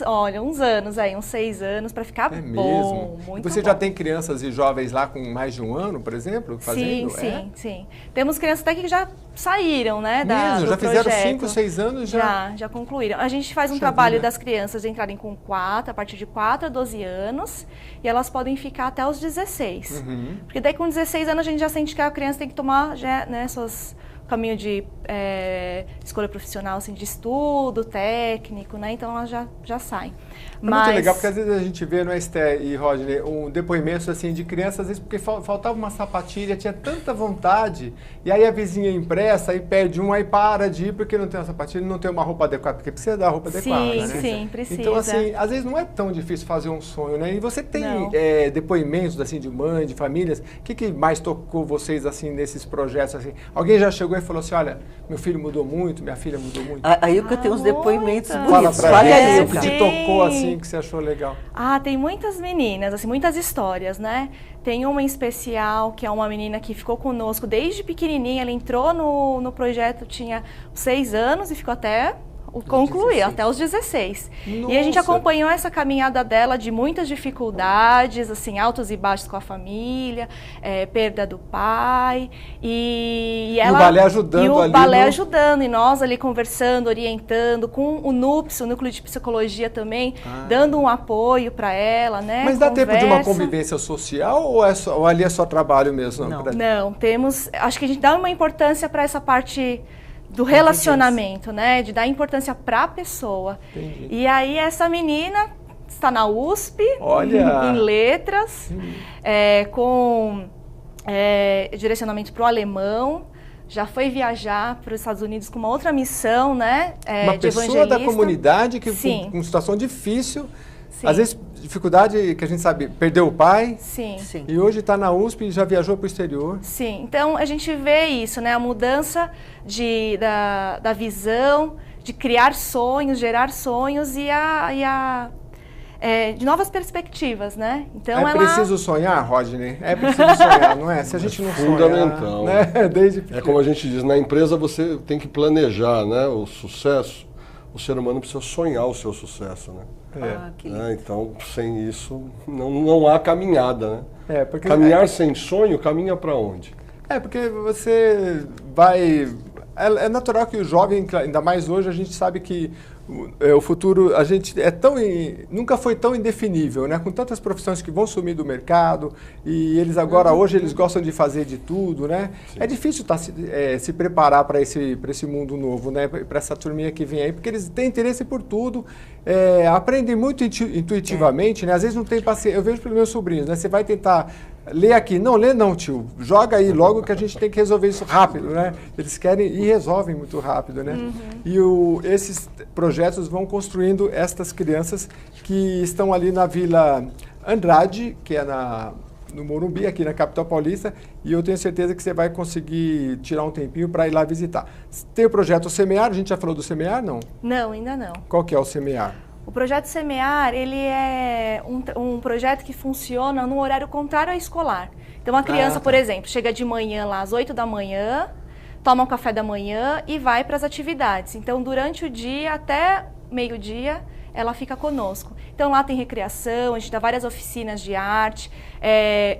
anos aí, uns 6 anos, para ficar bom. Mesmo? Muito Você bom. já tem crianças e jovens lá com mais de 1 ano, por exemplo, fazendo? Sim. Temos crianças até que já saíram, né? Mesmo? Já projeto. Fizeram 5, 6 anos? Já concluíram. A gente faz um trabalho das crianças entrarem a partir de 4 a 12 anos, e elas podem ficar até os 16. Porque daí com 16 anos a gente já sente que a criança tem que tomar suas caminho de escolha profissional, assim, de estudo, técnico, né? Então elas já saem. Mas... muito legal, porque às vezes a gente vê no Esther e Rodney um depoimento assim, de crianças, às vezes porque faltava uma sapatilha, tinha tanta vontade, e aí a vizinha impressa, aí perde um, aí para de ir porque não tem uma sapatilha, não tem uma roupa adequada, porque precisa da roupa adequada, né? Sim, precisa. Então, assim, às vezes não é tão difícil fazer um sonho, né? E você tem depoimentos, assim, de mãe, de famílias, o que mais tocou vocês, assim, nesses projetos, assim? Alguém já chegou e falou assim, olha, meu filho mudou muito, minha filha mudou muito? Aí que eu tenho uns depoimentos bonitos. Fala pra gente, o que te sim. tocou, assim, que você achou legal? Tem muitas meninas, assim, muitas histórias, né? Tem uma em especial, que é uma menina que ficou conosco desde pequenininha, ela entrou no projeto, tinha 6 anos e ficou até concluir, até os 16. Nossa. E a gente acompanhou essa caminhada dela de muitas dificuldades, assim, altos e baixos com a família, perda do pai, e ela... o balé ajudando e o ali. balé ajudando, e nós ali conversando, orientando, com o NUPS, o Núcleo de Psicologia também, dando um apoio para ela, né? Mas dá tempo de uma convivência social ou ali é só trabalho mesmo? Não, temos... Acho que a gente dá uma importância para essa parte do relacionamento, né? De dar importância para a pessoa. Entendi. E aí essa menina está na USP, olha, em letras, com direcionamento para o alemão. Já foi viajar para os Estados Unidos com uma outra missão, né? Uma de pessoa evangelista. da comunidade que com situação difícil, às vezes dificuldade que a gente sabe, perdeu o pai. Sim. E hoje está na USP e já viajou para o exterior. Sim, então a gente vê isso, né? A mudança da visão, de criar sonhos, gerar sonhos e de novas perspectivas, né? Então preciso sonhar, Rodney? É preciso sonhar, não é? Se a gente não fundamental, sonhar, né? Desde pequeno. Como a gente diz, na empresa você tem que planejar, né? O sucesso. O ser humano precisa sonhar o seu sucesso, né? Então, sem isso, não há caminhada, né? Caminhar sem sonho, caminha para onde? Porque você vai... É natural que o jovem, ainda mais hoje, a gente sabe que o futuro, a gente nunca foi tão indefinível, né? Com tantas profissões que vão sumir do mercado e eles agora, hoje, eles gostam de fazer de tudo, né? Sim. É difícil se preparar para esse mundo novo, né? Para essa turminha que vem aí, porque eles têm interesse por tudo, aprendem muito intuitivamente, né? Às vezes não tem paciência. Eu vejo pelos meus sobrinhos, né? Você vai tentar ler aqui. Não, lê não, tio. Joga aí logo que a gente tem que resolver isso rápido, né? Eles querem e resolvem muito rápido, né? E esses projetos vão construindo estas crianças que estão ali na Vila Andrade, que é no Morumbi, aqui na capital paulista, e eu tenho certeza que você vai conseguir tirar um tempinho para ir lá visitar. Tem o projeto Semear, a gente já falou do Semear, não? Não, ainda não. Qual que é o Semear? O projeto Semear, ele é um projeto que funciona no horário contrário ao escolar. Então, a criança, por exemplo, chega de manhã lá às 8 da manhã, toma um café da manhã e vai para as atividades. Então, durante o dia, até meio-dia, ela fica conosco. Então, lá tem recreação, a gente dá várias oficinas de arte,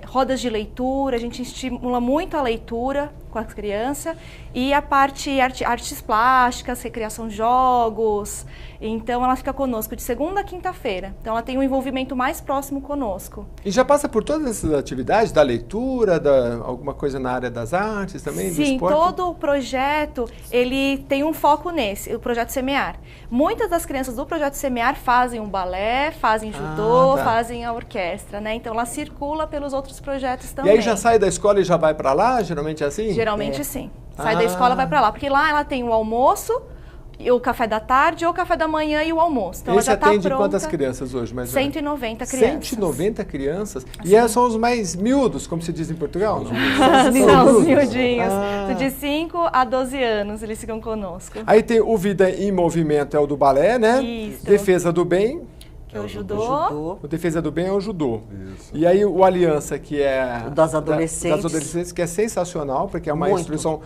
rodas de leitura, a gente estimula muito a leitura com a criança e a parte artes plásticas, recreação de jogos. Então, ela fica conosco de segunda a quinta-feira. Então, ela tem um envolvimento mais próximo conosco. E já passa por todas essas atividades, da leitura, alguma coisa na área das artes também, Sim, do esporte? todo o projeto, ele tem um foco nesse, o projeto Semear. Muitas das crianças do projeto Semear fazem o balé, fazem judô, fazem a orquestra, né? Então, ela circula pelos outros projetos também. E aí já sai da escola e já vai para lá? Geralmente é assim? Geralmente sim. Sai da escola e vai para lá. Porque lá ela tem o almoço, o café da tarde, ou o café da manhã e o almoço. Então, esse ela já atende tá quantas crianças hoje? Mais 190 crianças. 190 crianças? E são os mais miúdos, como se diz em Portugal? São os miudinhos. De 5 a 12 anos eles ficam conosco. Aí tem o Vida em Movimento, é o do balé, né? Isso. Defesa do Bem. Que é o judô. O Defesa do Bem é o judô. Isso. E aí o Aliança, que é... Das adolescentes. Das adolescentes, que é sensacional, porque é uma instrução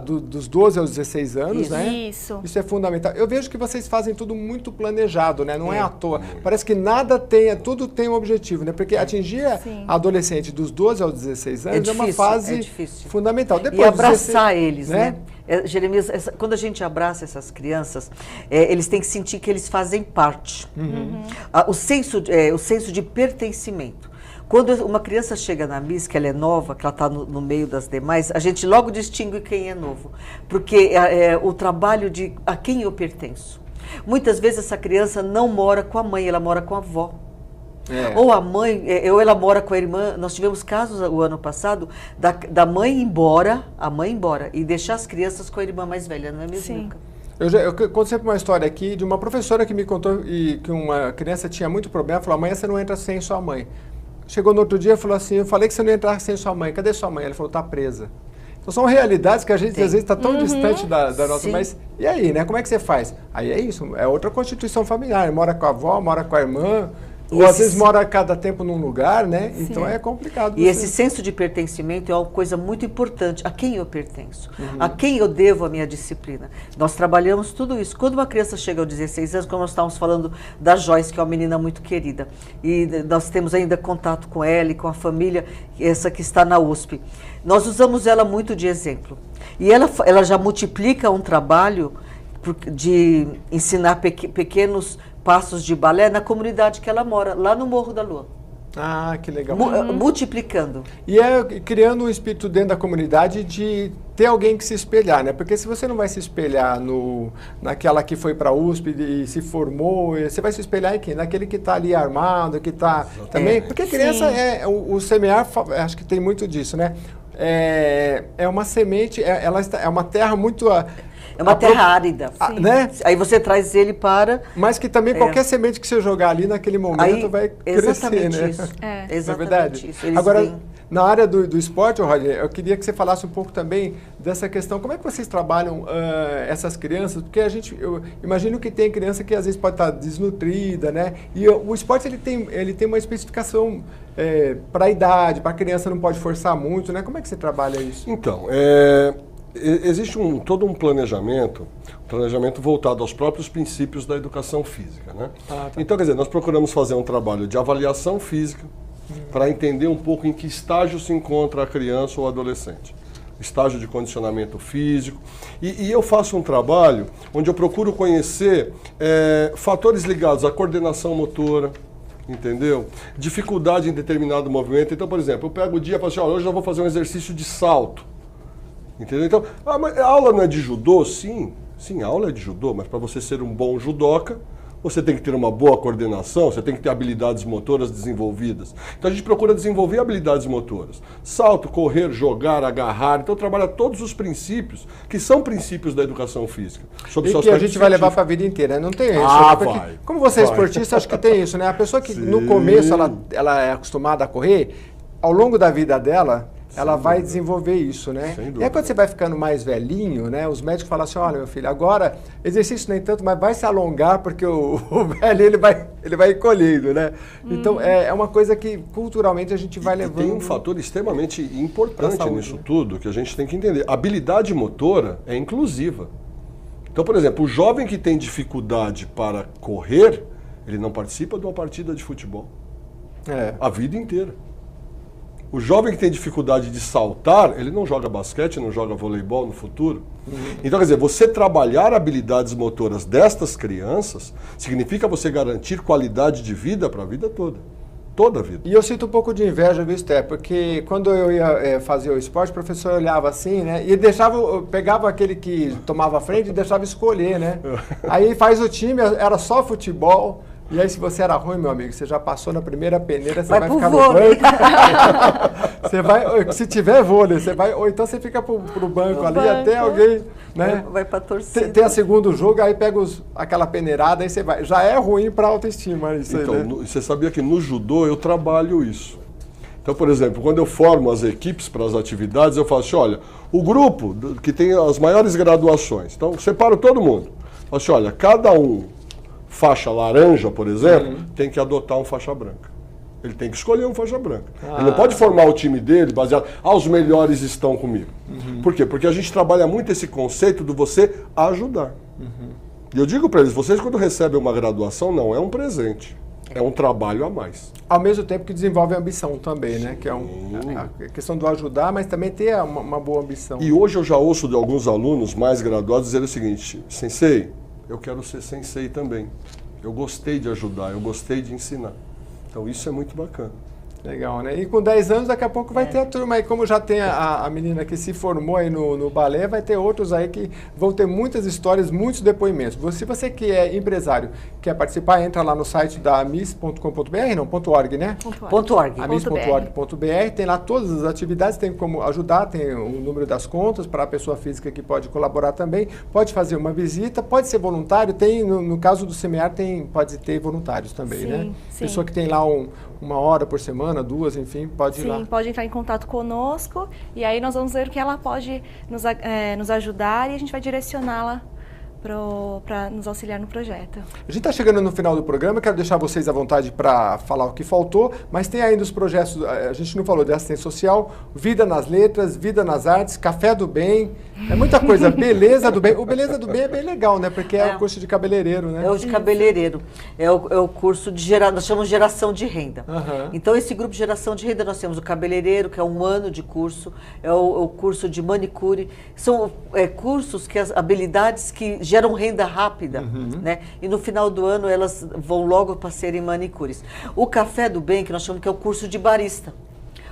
dos 12 aos 16 anos, né? Isso. Isso é fundamental. Eu vejo que vocês fazem tudo muito planejado, né? Não é à toa. Parece que nada tudo tem um objetivo, né? Porque atingir a adolescente dos 12 aos 16 anos é uma fase fundamental. Depois, e abraçar eles, né? Jeremias, quando a gente abraça essas crianças, eles têm que sentir que eles fazem parte. O senso de pertencimento. Quando uma criança chega na Miss, que ela é nova, que ela está no meio das demais, a gente logo distingue quem é novo. Porque é o trabalho de a quem eu pertenço. Muitas vezes essa criança não mora com a mãe, ela mora com a avó. Ou a mãe, ou ela mora com a irmã. Nós tivemos casos o ano passado da mãe ir embora, e deixar as crianças com a irmã mais velha, não é mesmo? Sim. Eu conto sempre uma história aqui de uma professora que me contou que uma criança tinha muito problema, falou, amanhã você não entra sem sua mãe. Chegou no outro dia e falou assim, eu falei que você não ia entrar sem sua mãe, cadê sua mãe? Ela falou, tá presa. Então são realidades que a gente às vezes está tão distante da nossa, mas e aí, né? Como é que você faz? Aí é isso, é outra constituição familiar, mora com a avó, mora com a irmã, ou às vezes mora cada tempo num lugar, né? Sim. Então é complicado. E esse senso de pertencimento é uma coisa muito importante. A quem eu pertenço? A quem eu devo a minha disciplina? Nós trabalhamos tudo isso. Quando uma criança chega aos 16 anos, como nós estávamos falando da Joyce, que é uma menina muito querida, e nós temos ainda contato com ela e com a família, essa que está na USP. Nós usamos ela muito de exemplo. E ela já multiplica um trabalho de ensinar pequenos passos de balé na comunidade que ela mora, lá no Morro da Lua. Ah, que legal. Multiplicando. E criando um espírito dentro da comunidade de ter alguém que se espelhar, né? Porque se você não vai se espelhar naquela que foi para a USP e se formou, você vai se espelhar em quem? Naquele que está ali armado, que está também... Porque criança o semear, acho que tem muito disso, né? É uma semente, é uma terra muito... É uma terra árida, né? Aí você traz ele para... Mas que também qualquer semente que você jogar ali naquele momento vai crescer, né? Isso. Exatamente isso. Agora, na área do esporte, Roger, eu queria que você falasse um pouco também dessa questão. Como é que vocês trabalham essas crianças? Porque eu imagino que tem criança que às vezes pode estar desnutrida, né? E o esporte ele tem uma especificação para a idade, para a criança não pode forçar muito, né? Como é que você trabalha isso? Então, existe todo um planejamento voltado aos próprios princípios da educação física, né? Então, quer dizer, nós procuramos fazer um trabalho de avaliação física para entender um pouco em que estágio se encontra a criança ou adolescente. Estágio de condicionamento físico. E eu faço um trabalho onde eu procuro conhecer fatores ligados à coordenação motora, entendeu? Dificuldade em determinado movimento. Então, por exemplo, eu pego o dia e falo assim, hoje eu vou fazer um exercício de salto. Entendeu? Então, mas a aula não é de judô? Sim, a aula é de judô, mas para você ser um bom judoca, você tem que ter uma boa coordenação, você tem que ter habilidades motoras desenvolvidas. Então a gente procura desenvolver habilidades motoras. Salto, correr, jogar, agarrar. Então trabalha todos os princípios, que são princípios da educação física. Sobre e que a gente vai levar para a vida inteira, né? Não tem isso. Vai. Como você é esportista, acho que tem isso, né? A pessoa que no começo ela é acostumada a correr, ao longo da vida dela, ela vai desenvolver isso, né? E aí quando você vai ficando mais velhinho, né? Os médicos falam assim, olha meu filho, agora exercício nem tanto, mas vai se alongar porque o velho ele vai encolhendo, né? Então é uma coisa que culturalmente a gente vai levando. Tem um fator extremamente importante nisso tudo que a gente tem que entender. A habilidade motora é inclusiva. Então, por exemplo, o jovem que tem dificuldade para correr, ele não participa de uma partida de futebol. A vida inteira. O jovem que tem dificuldade de saltar, ele não joga basquete, não joga voleibol no futuro. Então, quer dizer, você trabalhar habilidades motoras destas crianças significa você garantir qualidade de vida para a vida toda. Toda a vida. E eu sinto um pouco de inveja, viu, Sté? Porque quando eu ia fazer o esporte, o professor olhava assim, né? E pegava aquele que tomava a frente e deixava escolher, né? Aí faz o time, era só futebol. E aí, se você era ruim, meu amigo, você já passou na primeira peneira, você vai ficar no banco. Você vai, se tiver vôlei, você vai, ou então você fica pro banco ali até alguém, né? Vai pra torcida. Tem a segundo jogo, aí pega aquela peneirada, aí você vai. Já é ruim pra autoestima isso então, aí, né? Você sabia que no judô eu trabalho isso. Então, por exemplo, quando eu formo as equipes para as atividades, eu falo assim, olha, o grupo que tem as maiores graduações, então separo todo mundo. Falo assim, olha, cada um faixa laranja, por exemplo, tem que adotar um faixa branca. Ele tem que escolher um faixa branca. Ele não pode formar o time dele baseado, os melhores estão comigo. Por quê? Porque a gente trabalha muito esse conceito do você ajudar. E eu digo para eles, vocês quando recebem uma graduação, não é um presente. É um trabalho a mais. Ao mesmo tempo que desenvolve a ambição também, né? Que é a questão do ajudar, mas também ter uma boa ambição. E hoje eu já ouço de alguns alunos mais graduados dizer o seguinte, Sensei, eu quero ser sensei também. Eu gostei de ajudar, eu gostei de ensinar. Então isso é muito bacana. Legal, né? E com 10 anos, daqui a pouco vai ter a turma aí, como já tem a menina que se formou aí no balé, vai ter outros aí que vão ter muitas histórias, muitos depoimentos. Se você que é empresário, quer participar, entra lá no site da amis.com.br, não, .org, né? .org. amis.org.br, tem lá todas as atividades, tem como ajudar, tem o número das contas para a pessoa física que pode colaborar também, pode fazer uma visita, pode ser voluntário, tem, no caso do Semear, pode ter voluntários também, né? Sim. Pessoa que tem lá uma hora por semana, 2, enfim, pode ir lá. Sim, pode entrar em contato conosco e aí nós vamos ver o que ela pode nos ajudar e a gente vai direcioná-la para nos auxiliar no projeto. A gente está chegando no final do programa, quero deixar vocês à vontade para falar o que faltou, mas tem ainda os projetos, a gente não falou de assistência social, Vida nas Letras, Vida nas Artes, Café do Bem, é muita coisa, Beleza do Bem. O Beleza do Bem é bem legal, né? Porque é o curso de cabeleireiro, né? É o de cabeleireiro, é o curso de nós chamamos de geração de renda. Então esse grupo de geração de renda, nós temos o cabeleireiro, que é 1 ano de curso, é o curso de manicure, são cursos que as habilidades que geram renda rápida, né? E no final do ano elas vão logo para serem manicures. O Café do Bem, que nós chamamos que é o curso de barista.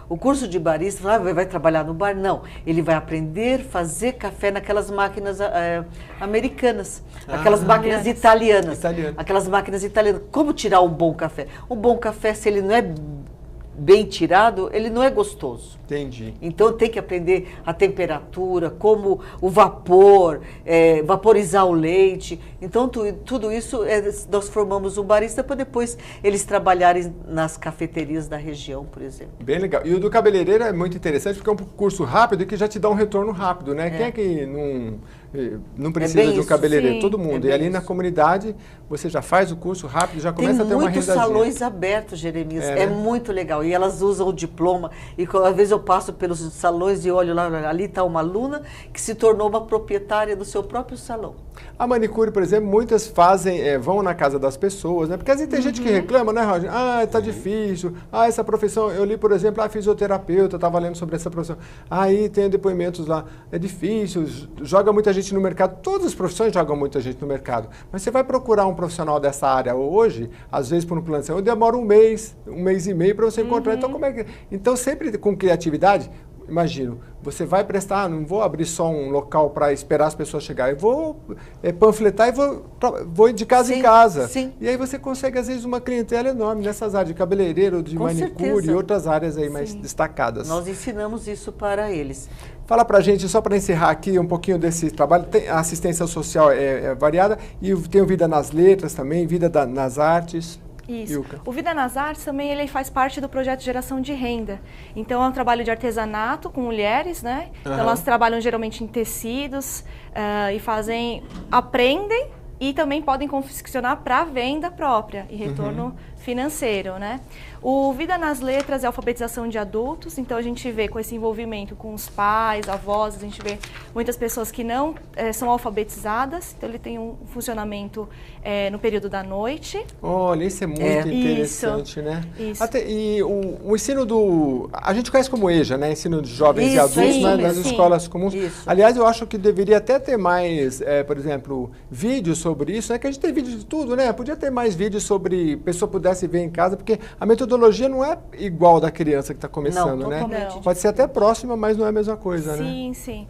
O curso de barista, vai trabalhar no bar? Não. Ele vai aprender a fazer café naquelas máquinas americanas, aquelas máquinas italianas. Aquelas máquinas italianas. Como tirar um bom café? Um bom café, se ele não é bem tirado, ele não é gostoso. Entendi. Então tem que aprender a temperatura, como o vapor, vaporizar o leite. Então tudo isso nós formamos um barista para depois eles trabalharem nas cafeterias da região, por exemplo. Bem legal. E o do cabeleireiro é muito interessante porque é um curso rápido e que já te dá um retorno rápido, né? Quem é que não precisa de um cabeleireiro? Sim, todo mundo. E ali na comunidade você já faz o curso rápido, já começa a ter uma rendazinha. Tem muitos salões abertos, Jeremias. É muito legal. E elas usam o diploma. E às vezes eu passo pelos salões e olho lá, ali está uma aluna que se tornou uma proprietária do seu próprio salão. A manicure, por exemplo, muitas vão na casa das pessoas, né? Porque às vezes tem gente que reclama, né, Roger? Tá difícil. Essa profissão, eu li, por exemplo, fisioterapeuta, estava lendo sobre essa profissão. Aí tem depoimentos lá, é difícil, joga muita gente no mercado. Todas as profissões jogam muita gente no mercado. Mas você vai procurar um profissional dessa área hoje, às vezes por um plano de saúde, demora um mês e meio para você encontrar. Então, Então, sempre com criatividade, imagino, você vai prestar, não vou abrir só um local para esperar as pessoas chegarem, eu vou panfletar e vou de casa em casa. Sim. E aí você consegue, às vezes, uma clientela enorme nessas áreas de cabeleireiro, de manicure e outras áreas aí mais destacadas. Nós ensinamos isso para eles. Fala pra gente, só para encerrar aqui um pouquinho desse trabalho, a assistência social é variada e tem o Vida nas Letras também, Vida nas Artes. Isso. Ilka. O Vida nas Artes também ele faz parte do projeto de Geração de Renda. Então é um trabalho de artesanato com mulheres, né? Então elas trabalham geralmente em tecidos e aprendem e também podem confeccionar para venda própria e retorno financeiro, né? O Vida nas Letras é alfabetização de adultos, então a gente vê com esse envolvimento com os pais, avós, a gente vê muitas pessoas que não são alfabetizadas, então ele tem um funcionamento no período da noite. Olha, isso é muito interessante, né? Isso. E o ensino a gente conhece como EJA, né? Ensino de jovens e adultos nas escolas comuns. Isso. Aliás, eu acho que deveria até ter mais, por exemplo, vídeos sobre isso, né? Que a gente tem vídeo de tudo, né? Podia ter mais vídeos sobre a pessoa pudesse ver em casa, porque a metodologia não é igual da criança que está começando, não, né? Totalmente. Pode ser até próxima, mas não é a mesma coisa, né? Sim, sim.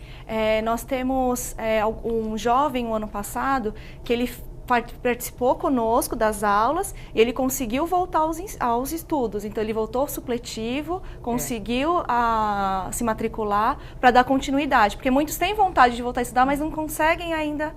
Nós temos um jovem, no ano passado, que ele participou conosco das aulas e ele conseguiu voltar aos estudos. Então, ele voltou supletivo, conseguiu se matricular para dar continuidade. Porque muitos têm vontade de voltar a estudar, mas não conseguem ainda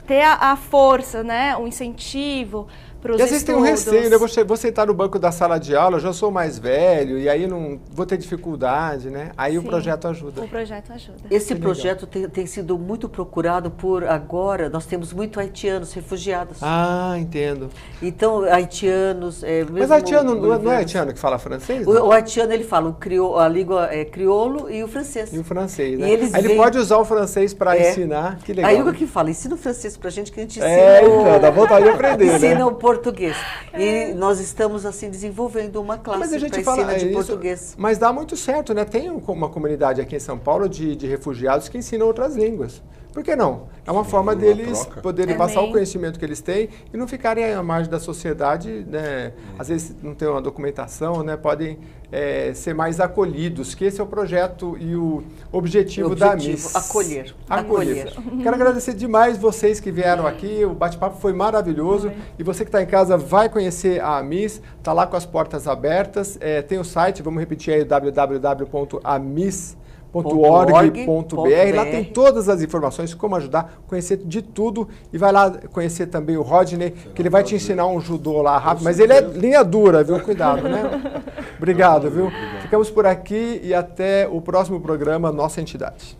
ter a força, né? O incentivo para os estudos. E às vezes tem um receio, né? Vou sentar no banco da sala de aula, já sou mais velho, e aí não vou ter dificuldade, né? Aí o projeto ajuda. O projeto ajuda. Esse projeto tem sido muito procurado por agora, nós temos muito haitianos refugiados. Ah, entendo. Então, haitianos... Mas haitiano não é haitiano que fala francês? O haitiano, ele fala a língua crioulo e o francês. E o francês, né? E ele pode usar o francês para ensinar, que legal. A Ilka que fala, ensina o francês pra gente, que a gente ensina então, dá vontade de aprender, ensina o português. E nós estamos, assim, desenvolvendo uma classe para ensino de português. Mas dá muito certo, né? Tem uma comunidade aqui em São Paulo de refugiados que ensinam outras línguas. Por que não? É uma forma deles poderem Também. passar o conhecimento que eles têm e não ficarem à margem da sociedade, né? Às vezes não tem uma documentação, né? Podem ser mais acolhidos, que esse é o projeto e o objetivo da AMIS. Acolher. Quero agradecer demais vocês que vieram aqui, o bate-papo foi maravilhoso. E você que está em casa vai conhecer a AMIS, está lá com as portas abertas. Tem o site, vamos repetir aí, www.amis.org.br. Lá tem todas as informações, como ajudar, conhecer de tudo. E vai lá conhecer também o Rodney, que ele vai te ensinar um judô lá rápido. Mas ele é linha dura, viu? Cuidado, né? Obrigado, viu? Ficamos por aqui e até o próximo programa Nossa Entidade.